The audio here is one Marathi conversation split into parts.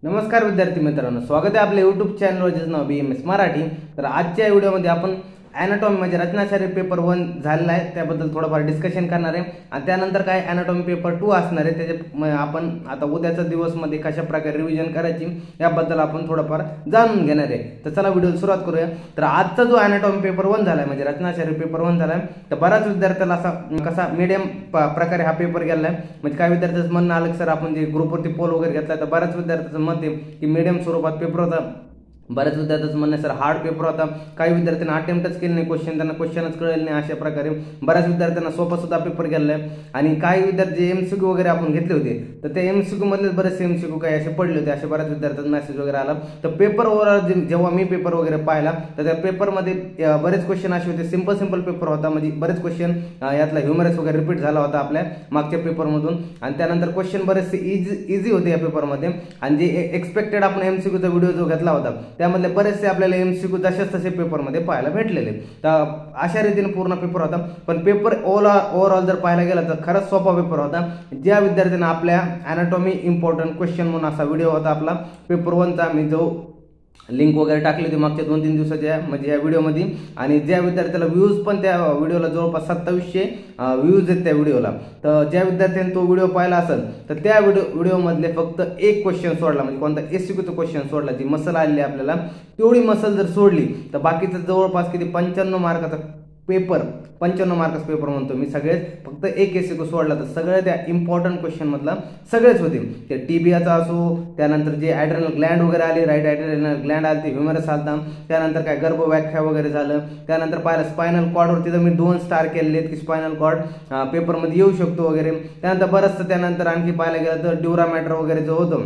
नमस्कार विद्यार्थी मित्रांनो, स्वागत आहे आपल्या यूट्यूब चॅनलवर, ज्याचं नाव BMS मराठी। तर आजच्या व्हिडिओमध्ये आपण ॲनाटॉमी म्हणजे रचनाशास्त्र पेपर 1 झालेला आहे त्याबद्दल थोडंफार डिस्कशन करणार आहे आणि त्यानंतर काय ॲनाटॉमी पेपर 2 असणार आहे त्याचे आपण आता उद्याचा दिवसमध्ये कशा प्रकारे रिव्हिजन करायची याबद्दल आपण थोडंफार जाणून घेणार आहे। तर चला व्हिडिओ सुरुवात करूया। तर आजचा जो ॲनाटॉमी पेपर 1 झाला आहे म्हणजे रचनाशास्त्र पेपर 1 झाला आहे, तर बऱ्याच विद्यार्थ्याला असा कसा मीडियम प्रकारे हा पेपर गेला आहे। म्हणजे काही विद्यार्थ्यांचं म्हणणं आलं सर आपण जे ग्रुपवरती पोल वगैरे घेतला तर बऱ्याच विद्यार्थ्यांचं मत आहे की मीडियम स्वरूपात पेपर होता, बऱ्याच विद्यार्थ्यांचं म्हणणं सर हार्ड पेपर होता, काही विद्यार्थ्यांना अटेम्प्टच केले नाही क्वेश्चन, त्यांना क्वेश्चनच कळले नाही, अशा प्रकारे बऱ्याच विद्यार्थ्यांना सोपा सुद्धा पेपर गेला आहे। आणि काही विद्यार्थी जे MCQ वगैरे आपण घेतले होते तर ते MCQ मधले बरेचसे MCQ काही असे पडले होते, असे बऱ्याच विद्यार्थ्यांना मेसेज वगैरे आला। तर पेपर ओव्हरऑल जेव्हा मी पेपर वगैरे पाहिला तर त्या पेपरमध्ये बरेच क्वेश्चन असे होते, सिंपल पेपर होता, म्हणजे बरेच क्वेश्चन यातला ह्युमरस वगैरे रिपीट झाला होता आपल्या मागच्या पेपरमधून। आणि त्यानंतर क्वेश्चन बरेचसे इझी होते या पेपरमध्ये आणि जे एक्सपेक्टेड आपण MCQचा व्हिडिओ जो घेतला होता त्यामधले बरेचसे आपल्याला MCQ जशाच तसे पेपरमध्ये पाहायला भेटलेले। तर अशा रीतीने पूर्ण पेपर होता, पण पेपर ओव्हरऑल जर पाहायला गेला तर खरंच सोपा पेपर होता। ज्या विद्यार्थ्यांना आपल्या ॲनाटॉमी इम्पॉर्टंट क्वेश्चन म्हणून असा व्हिडिओ होता आपला पेपर 1चा, मी जो लिंक वगैरे टाकली होती मागच्या 2-3 दिवसाच्या म्हणजे या व्हिडिओमध्ये, आणि ज्या विद्यार्थ्याला व्ह्यूज पण त्या व्हिडिओला जवळपास 2700 व्ह्यूज आहेत त्या व्हिडिओला, तर ज्या विद्यार्थ्यांनी तो व्हिडिओ पाहिला असेल तर त्या व्हिडिओमधले फक्त एक क्वेश्चन सोडला, म्हणजे कोणता SCQचा क्वेश्चन सोडला, जी मसल आलेली आपल्याला तेवढी मसल जर सोडली तर बाकीचं जवळपास किती 95 मार्काचा पेपर, 95 मार्क्स पेपर म्हणतो मी, सगळेच फक्त एक SCQ सोडला तर सगळे त्या इम्पॉर्टंट क्वेश्चन मधला सगळेच होते। ते TBIचा असो, त्यानंतर जे ॲड्रेनल ग्लँड वगैरे आली, राईट ॲड्रेनल ग्लँड आली, ह्युमरस आलता, त्यानंतर काय गर्भ व्याख्या वगैरे झालं, त्यानंतर पाहिलं स्पायनल कॉर्डवरती तर मी 2 स्टार केलेले आहेत की स्पायनल कॉर्ड पेपरमध्ये येऊ शकतो वगैरे। त्यानंतर बरंचसं त्यानंतर आणखी पाहायला गेलं तर ड्युरा मॅटर वगैरे जो होतं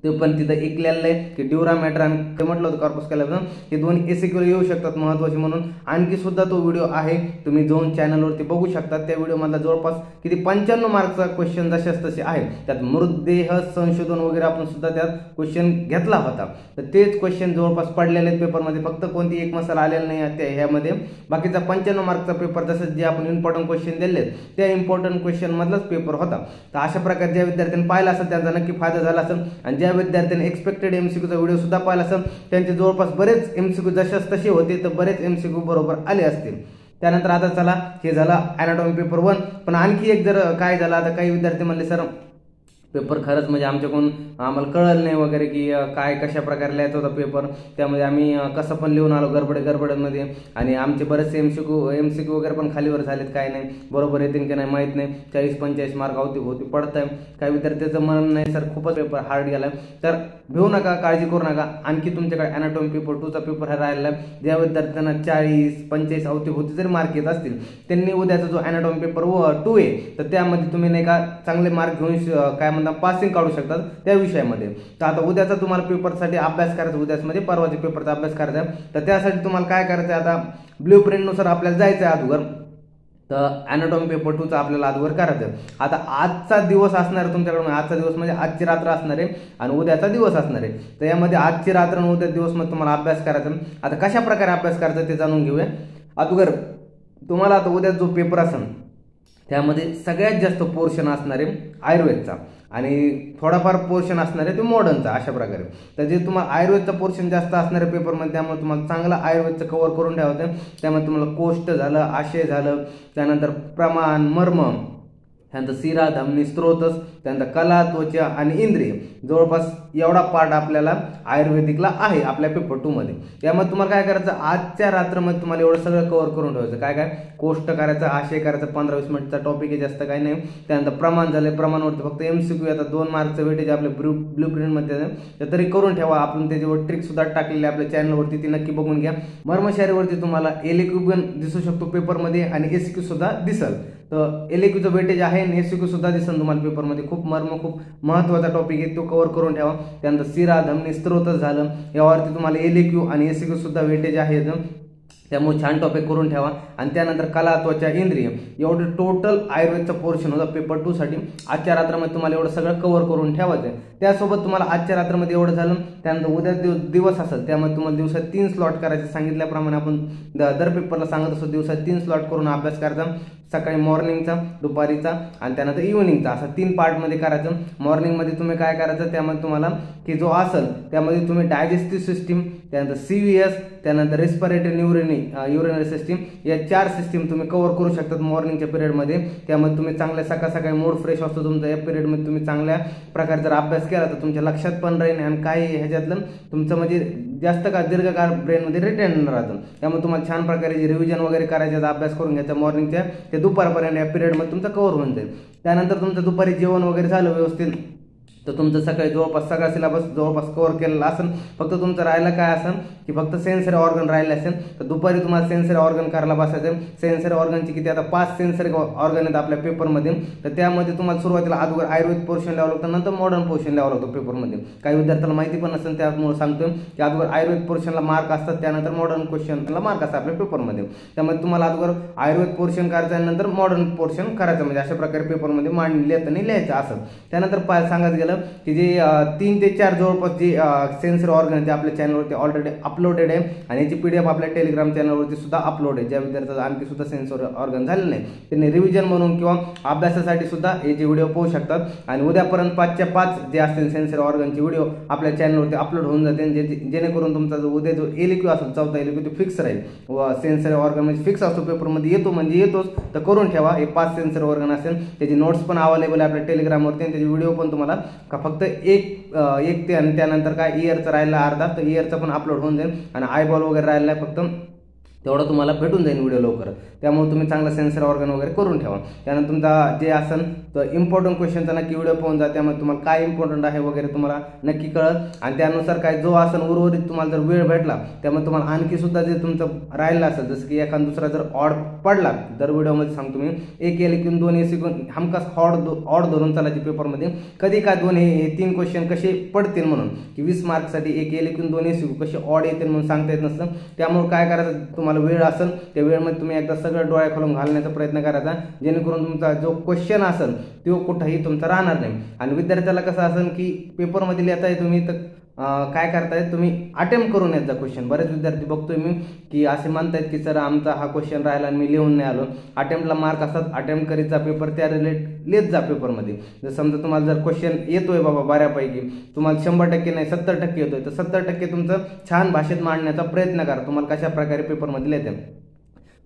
ते पण तिथं ऐकलेलं आहे की ड्युरा मॅटर आणि ते म्हटलं होतं कॉर्पस कॅल्व्हम हे दोन्ही SCQ येऊ शकतात महत्त्वाचे म्हणून। आणखी सुद्धा तो व्हिडिओ आहे, तुम्ही जाऊन चॅनलवरती बघू शकता। त्या व्हिडिओमधला जवळपास किती 95 मार्कचा क्वेश्चन जशाच तसे आहे, त्यात मृतदेह संशोधन वगैरे आपण सुद्धा त्यात क्वेश्चन घेतला होता। तर तेच क्वेश्चन जवळपास पडलेले आहेत पेपरमध्ये, फक्त कोणती एक मसाला आलेला नाही ह्यामध्ये, बाकीचा 95 मार्कचा पेपर तसंच जे आपण इम्पॉर्टंट क्वेश्चन दिले त्या इम्पॉर्टंट क्वेश्चन मधलाच पेपर होता। तर अशा प्रकारे ज्या विद्यार्थ्यांनी पाहिला असेल त्यांचा नक्की फायदा झाला असेल, आणि ज्या विद्यार्थ्यांनी एक्सपेक्टेड MCQचा व्हिडिओ सुद्धा पाहिला असेल त्यांचे जवळपास बरेच MCQ जशाच तसे होते, तर बरेच MCQ बरोबर आले असतील। त्यानंतर आता चला, हे झाला ॲनाटॉमी पेपर 1, पण आणखी एक जर काय झालं, आता काही विद्यार्थी म्हणले सर पेपर खरंच म्हणजे आमच्याकडून आम्हाला कळलं नाही वगैरे की काय कशा प्रकारे लिहायचा होता पेपर, त्यामध्ये आम्ही कसं पण लिहून आलो गडबडमध्ये, आणि आमचे बरेचसे MCQ वगैरे पण खालीवर झालेत, काय नाही बरोबर येतील की नाही माहीत नाही, 40-45 मार्क होती पडत आहे। काही विद्यार्थ्याचं म्हणणं नाही सर खूपच पेपर हार्ड गेला, तर भिऊ नका, काळजी करू नका, आणखी तुमच्याकडे ॲनाटॉमी पेपर 2चा पेपर हा राहिलेला आहे। ज्या विद्यार्थ्यांना 40-45 अवतीभोवती जरी मार्क येत असतील त्यांनी उद्याचा जो ॲनाटॉमी पेपर 2 आहे तर त्यामध्ये तुम्ही नाही का चांगले मार्क घेऊन काय पासिंग काढू शकतात त्या विषयामध्ये। तर आता उद्याचा तुम्हाला पेपरसाठी अभ्यास करायचा, उद्याच म्हणजे परवाच्या पेपरचा अभ्यास करायचा, तर त्यासाठी तुम्हाला काय करायचं, आता ब्ल्यू प्रिंटनुसार आपल्याला जायचं आहे अगोदर, तर ॲनाटॉमी पेपर 2चा आपल्याला अगोदर करायचं। आता आजचा दिवस असणार आहे तुमच्याकडे, आजचा दिवस म्हणजे आजची रात्र असणार आहे आणि उद्याचा दिवस असणार आहे, तर यामध्ये आजची रात्र आणि उद्या दिवस मध्ये तुम्हाला अभ्यास करायचा। आता कशा प्रकारे अभ्यास करायचा ते जाणून घेऊया अगोदर। तुम्हाला आता उद्या जो पेपर असेल त्यामध्ये सगळ्यात जास्त पोर्शन असणार आहे आयुर्वेदचा आणि थोडाफार पोर्शन असणार आहे ते मॉडर्नचा, अशा प्रकारे। तर जे तुम्हाला आयुर्वेदचा पोर्शन जास्त असणार आहे पेपरमध्ये, त्यामुळे तुम्हाला चांगला आयुर्वेदचं कव्हर करून ठेवायचं। त्यामुळे तुम्हाला कोष्ठ झालं, आशय झालं, त्यानंतर प्रमाण, मर्म, त्यानंतर शिरा, धमनी, स्त्रोतस, त्यानंतर कला, त्वचा आणि इंद्रिय, जवळपास एवढा पार्ट आपल्याला आयुर्वेदिकला आहे आपल्या पेपर 2 मध्ये। त्यामुळे तुम्हाला काय करायचं, आजच्या रात्रमध्ये तुम्हाला एवढं सगळं कव्हर करून ठेवायचं। काय कोष्ठ करायचं, आशय करायचं, 15-20 मिनिटचा टॉपिक आहे, जास्त काही नाही। त्यानंतर प्रमाण झाले, प्रमाणावरती फक्त MCQ येतात, 2 मार्कचं वेटेज आपल्या ब्लू प्रिंटमध्ये, तर तरी करून ठेवा। आपण त्याच्यावर ट्रिक सुद्धा टाकलेली आपल्या चॅनलवरती, ती नक्की बघून घ्या। मर्मशारीवरती तुम्हाला LAQ पण दिसू शकतो पेपरमध्ये आणि SCQ सुद्धा दिसेल, तर LAQचं वेटेज आहे आणि SCQ सुद्धा दिसेल तुम्हाला पेपरमध्ये। खूप महत्त्वाचा टॉपिक आहे, तो कव्हर करून ठेवा। त्यानंतर शिरा, धमनी, स्त्रोतच झालं, यावरती तुम्हाला LAQ आणि SCQ सुद्धा वेटेज आहे। त्यामुळे छान टॉपिक करून ठेवा. आणि त्यानंतर कला, त्वचा, इंद्रिय एवढं टोटल आयुर्वेदचं पोर्शन होतं पेपर 2 साठी. आजच्या रात्रामध्ये तुम्हाला एवढं सगळं कव्हर करून ठेवायचं आहे. त्यासोबत तुम्हाला आजच्या रात्रामध्ये एवढं झालं, त्यानंतर उद्या दिवस असेल त्यामध्ये तुम्हाला दिवसात 3 स्लॉट करायचे. सांगितल्याप्रमाणे आपण दर पेपरला सांगत असतो दिवसात 3 स्लॉट करून अभ्यास करायचा. सकाळी मॉर्निंगचा, दुपारीचा आणि त्यानंतर इव्हिनिंगचा, असं 3 पार्टमध्ये करायचं. मॉर्निंगमध्ये तुम्ही काय करायचं, त्यामध्ये तुम्हाला की जो असेल त्यामध्ये तुम्ही डायजेस्टिव्ह सिस्टीम, त्यानंतर CVS, त्यानंतर रेस्पिरेटरी युरिनरी सिस्टीम, या 4 सिस्टीम तुम्ही कव्हर करू शकतात मॉर्निंगच्या पिरियडमध्ये. त्यामध्ये तुम्ही चांगल्या सकाळी मूड फ्रेश असतो तुमचा. या पिरियडमध्ये तुम्ही चांगल्या प्रकारे जर अभ्यास केला तर तुमच्या लक्षात पण राहील आणि काही ह्याच्यातलं तुमचं म्हणजे जास्त काळ दीर्घकाळ ब्रेनमध्ये रिटेन राहतं. त्यामुळे तुम्हाला छान प्रकारे रिव्हिजन वगैरे करायचं, अभ्यास करून घ्यायचा मॉर्निंगच्या ते दुपारपर्यंत या पिरियडमध्ये तुमचं कव्हर होऊन जाईल. त्यानंतर तुमचं दुपारी जेवण वगैरे झालं व्यवस्थित तर तुमचं सकाळी जवळपास सगळा सिलेबस जवळपास कव्हर केलेला असेल. फक्त तुमचं राहिलं काय असेल की फक्त सेन्सरी ऑर्गन राहिले असेल तर दुपारी तुम्हाला सेन्सरी ऑर्गन करायला बसायचं. सेन्सरी ऑर्गनची किती आता 5 सेन्सरी ऑर्गन आहेत आपल्या पेपरमध्ये. तर त्यामध्ये तुम्हाला सुरुवातीला अगोदर आयुर्वेद पोर्शन लिहावं लागतं, नंतर मॉडर्न पोर्शन लिहावं लागतो पेपरमध्ये. काही विद्यार्थ्याला माहिती पण नसेल त्यामुळे सांगतो की अगोदर आयुर्वेद पोर्शनला मार्क असतात, त्यानंतर मॉडर्न क्वेश्चनला मार्क असतात आपल्या पेपरमध्ये. त्यामध्ये तुम्हाला अगोदर आयुर्वेद पोर्शन करायचं आणि नंतर मॉडर्न पोर्शन करायचं, म्हणजे अशा प्रकारे पेपरमध्ये लिहिताना लिहायचं असं. त्यानंतर सांगत गेलं की जे 3 ते 4 जवळपास जे सेन्सरी ऑर्गन ते आपल्या चॅनलवरती ऑलरेडी अपलोडेड आहे आणि याची PDF आपल्या टेलिग्राम चॅनलवरती सुद्धा अपलोड आहे. ज्या विद्यार्थ्याचं आणखी सुद्धा सेन्सरी ऑर्गन झालेलं नाही त्यांनी रिव्हिजन म्हणून किंवा अभ्यासासाठी सुद्धा याचे व्हिडिओ पाहू शकतात. आणि उद्यापर्यंत 5च्या 5 जे असतील सेन्सरी ऑर्गनचे व्हिडिओ आपल्या चॅनलवरती अपलोड होऊन जाते, जेणेकरून तुमचा जो उद्या जो एलिक्यू असेल 4था एलिक्यू तो फिक्स राहील. व सेन्सरी ऑर्गन म्हणजे फिक्स असतो पेपरमध्ये, येतो म्हणजे येतोच. तर करून ठेवा. हे 5 सेन्सरी ऑर्गन असेल त्याची नोट्स पण अवेलेबल आहे आपल्या टेलिग्रामवरती आणि त्याचे व्हिडिओ पण तुम्हाला फक्त एक ते आणि त्यानंतर काय इयरचा राहिला अर्धा, तर इयरचा पण अपलोड होऊन जाईल. आणि आयबॉल वगैरे राहिला फक्त तेवढं तुम्हाला भेटून जाईल व्हिडिओ लवकर. त्यामुळे तुम्ही चांगला सेन्सर ऑर्गन वगैरे करून ठेवा. त्यानंतर तुमचा जे असेल तर इम्पॉर्टंट क्वेश्चनचा नक्की व्हिडिओ पाहून जा. त्यामुळे तुम्हाला काय इम्पॉर्टंट आहे वगैरे तुम्हाला नक्की कळत. आणि त्यानुसार काय जो असेल उर्वरित तुम्हाला जर वेळ भेटला त्यामुळे तुम्हाला आणखी सुद्धा जे तुमचं राहिलं असेल, जसं की एखादा दुसरा जर ऑड पडला, दर व्हिडिओमध्ये सांगतो मी, एक एलिक्यून 2 एसिक्यून हमखास ऑड धरून चालायचे पेपरमध्ये. कधी काय 2 हे 3 क्वेश्चन कसे पडतील म्हणून की 20 मार्कसाठी एक एलिक्यून 2 एसिक्यू कसे ऑड येतील म्हणून सांगता येत नसतं. त्यामुळे काय करायचं, वेळ असेल त्या वेळेमध्ये तुम्ही एकदा सगळं डोळ्या खोलून घालण्याचा प्रयत्न करायचा, जेणेकरून तुमचा जो क्वेश्चन असेल तो कुठेही तुमचा राहणार नाही. आणि विद्यार्थ्याला कसं असेल की पेपरमध्ये लिहिताय तुम्ही तर काय करताय, तुम्ही अटेम्प्ट करून येत जा क्वेश्चन. बरेच विद्यार्थी बघतोय मी की असे म्हणतायत की सर आमचा हा क्वेश्चन राहिला आणि मी लिहून नाही आलो. अटेम्प्टला मार्क असतात, अटेम्प्ट करीत जा पेपर, त्या रिलेट लिहित जा पेपरमध्ये. जर समजा तुम्हाला जर क्वेश्चन येतोय बाबा बऱ्यापैकी, तुम्हाला 100% नाही 70% येतोय, तर 70% तुमचं छान भाषेत मांडण्याचा प्रयत्न करा. तुम्हाला कशा प्रकारे पेपरमध्ये लिहिते.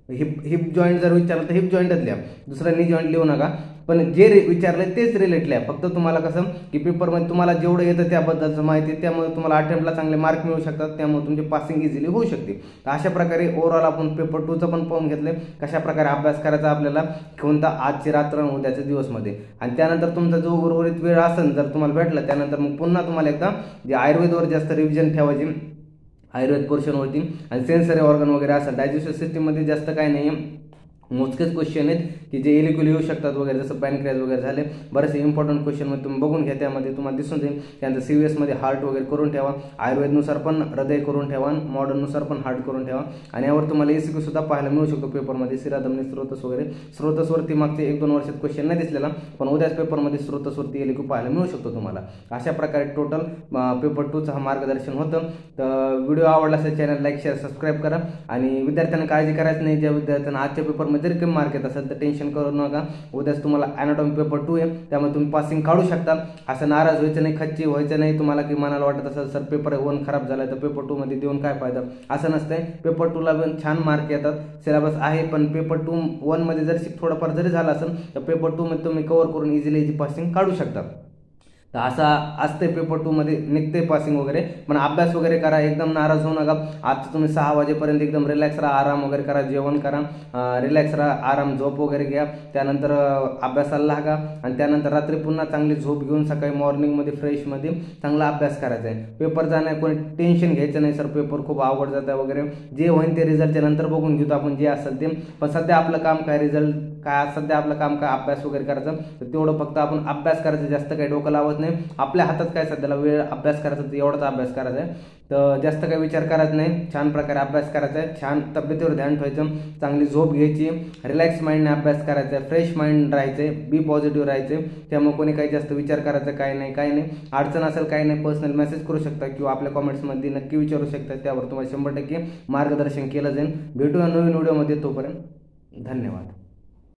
हिप जॉईंट जर विचारलं तर हिप जॉईंटच लिहा, दुसरा नी जॉईंट लिहू नका. पण जे विचारलंय तेच रिलेट लिहा. फक्त तुम्हाला कसं की पेपरमध्ये तुम्हाला जेवढं येतं त्याबद्दलचं माहिती, त्यामुळे तुम्हाला अटेम्प्टला चांगले मार्क मिळू शकतात. त्यामुळे तुमची पासिंग इझिली होऊ शकते. तर अशा प्रकारे ओव्हरऑल आपण पेपर 2चं पण पाहून घेतलंय, कशा प्रकारे अभ्यास करायचा आपल्याला कोणता आजची रात्र उद्याच्या दिवसमध्ये. आणि त्यानंतर तुमचा जो उर्वरित वेळ असेल जर तुम्हाला भेटला, त्यानंतर मग पुन्हा तुम्हाला एकदा जे आयुर्वेदवर जास्त रिव्हिजन ठेवायची, आयुर्वेद पोर्शन होती. आणि सेन्सरी ऑर्गन वगैरे असेल, डायजेस्टिव्ह सिस्टीममध्ये जास्त काय नाही, मोजकेच क्वेश्चन आहेत की जे एलिक्यूल येऊ शकतात वगैरे, जसं पॅनक्रियाज वगैरे झाले. बरेचसे इम्पॉर्टंट क्वेश्चन मध्ये तुम्ही बघून घ्या, त्यामध्ये तुम्हाला दिसून जाईल. त्यानंतर CVS मध्ये हार्ट वगैरे करून ठेवा, आयुर्वेदनुसार पण हृदय करून ठेवा, मॉडर्ननुसार पण हार्ट करून ठेवा. आणि यावर तुम्हाला ECQ सुद्धा पाहायला मिळू शकतो पेपरमध्ये. शिराधमनी स्रोतस वगैरे, स्रोतसवरती मागचे 1-2 वर्षात क्वेश्चन नाही दिसलेला, पण उद्याच पेपरमध्ये स्रोतसवरती ECQ पाहायला मिळू शकतो तुम्हाला. अशा प्रकारे टोटल पेपर 2चं हा मार्गदर्शन होतं. तर व्हिडिओ आवडला असेल चॅनल लाईक शेअर सबस्क्राईब करा. आणि विद्यार्थ्यांना काळजी करायचं नाही, ज्या विद्यार्थ्यांना आजच्या पेपरमध्ये जरी कमी मार्क येत असेल तर टेन्शन करू नका. उद्याच तुम्हाला अॅनाटॉमी पेपर 2 आहे, त्यामुळे तुम्ही पासिंग काढू शकता. असं नाराज व्हायचं नाही, खच्ची व्हायचं नाही. तुम्हाला की मनाला वाटत असेल सर पेपर 1 खराब झाला तर पेपर 2 मध्ये देऊन काय फायदा, असं नसतंय. पेपर 2 ला पण छान मार्क येतात, सिलेबस आहे. पण पेपर 1 मध्ये जर थोडंफार जरी झालं असेल तर पेपर 2 मध्ये तुम्ही कव्हर करून इझिली पासिंग काढू शकता. तर असा असते पेपर 2 मध्ये निघते पासिंग वगैरे. पण अभ्यास वगैरे करा, एकदम नाराज होऊ नका. आज तुम्ही 6 वाजेपर्यंत एकदम रिलॅक्स राहा, आराम वगैरे करा, जेवण करा, रिलॅक्स राहा, आराम झोप वगैरे घ्या. त्यानंतर अभ्यासाला लागा आणि त्यानंतर रात्री पुन्हा चांगली झोप घेऊन सकाळी मॉर्निंगमध्ये फ्रेशमध्ये चांगला अभ्यास करायचा आहे. पेपर जाणार कोणी टेन्शन घ्यायचं नाही, सर पेपर खूप अवघड जात आहे वगैरे. जे होईल ते रिझल्टच्या नंतर बघून घेऊ आपण, जे असेल ते. पण सध्या आपलं काम काय, रिझल्ट काय, सध्या आपलं काम काय, अभ्यास वगैरे करायचं. तर तेवढं फक्त आपण अभ्यास करायचं, जास्त काही डोकं लावत नाही. नाही. आपल्या हातात काय सध्याला वेळ अभ्यास करायचा तर एवढाच अभ्यास करायचा आहे. तर जास्त काही विचार करायचा नाही, छान प्रकारे अभ्यास करायचा आहे, छान तब्येतीवर ध्यान ठेवायचं, चांगली झोप घ्यायची, रिलॅक्स माइंडने अभ्यास करायचा आहे, फ्रेश माइंड राहायचे, बी पॉझिटिव्ह राहायचे. त्यामुळे कोणी काही जास्त विचार करायचा काय नाही. अडचण असेल काही नाही, पर्सनल मेसेज करू शकता किंवा आपल्या कॉमेंट्समध्ये नक्की विचारू शकता. त्यावर तुम्हाला 100% मार्गदर्शन केलं जाईल. भेटूया नवीन व्हिडिओमध्ये, तोपर्यंत धन्यवाद.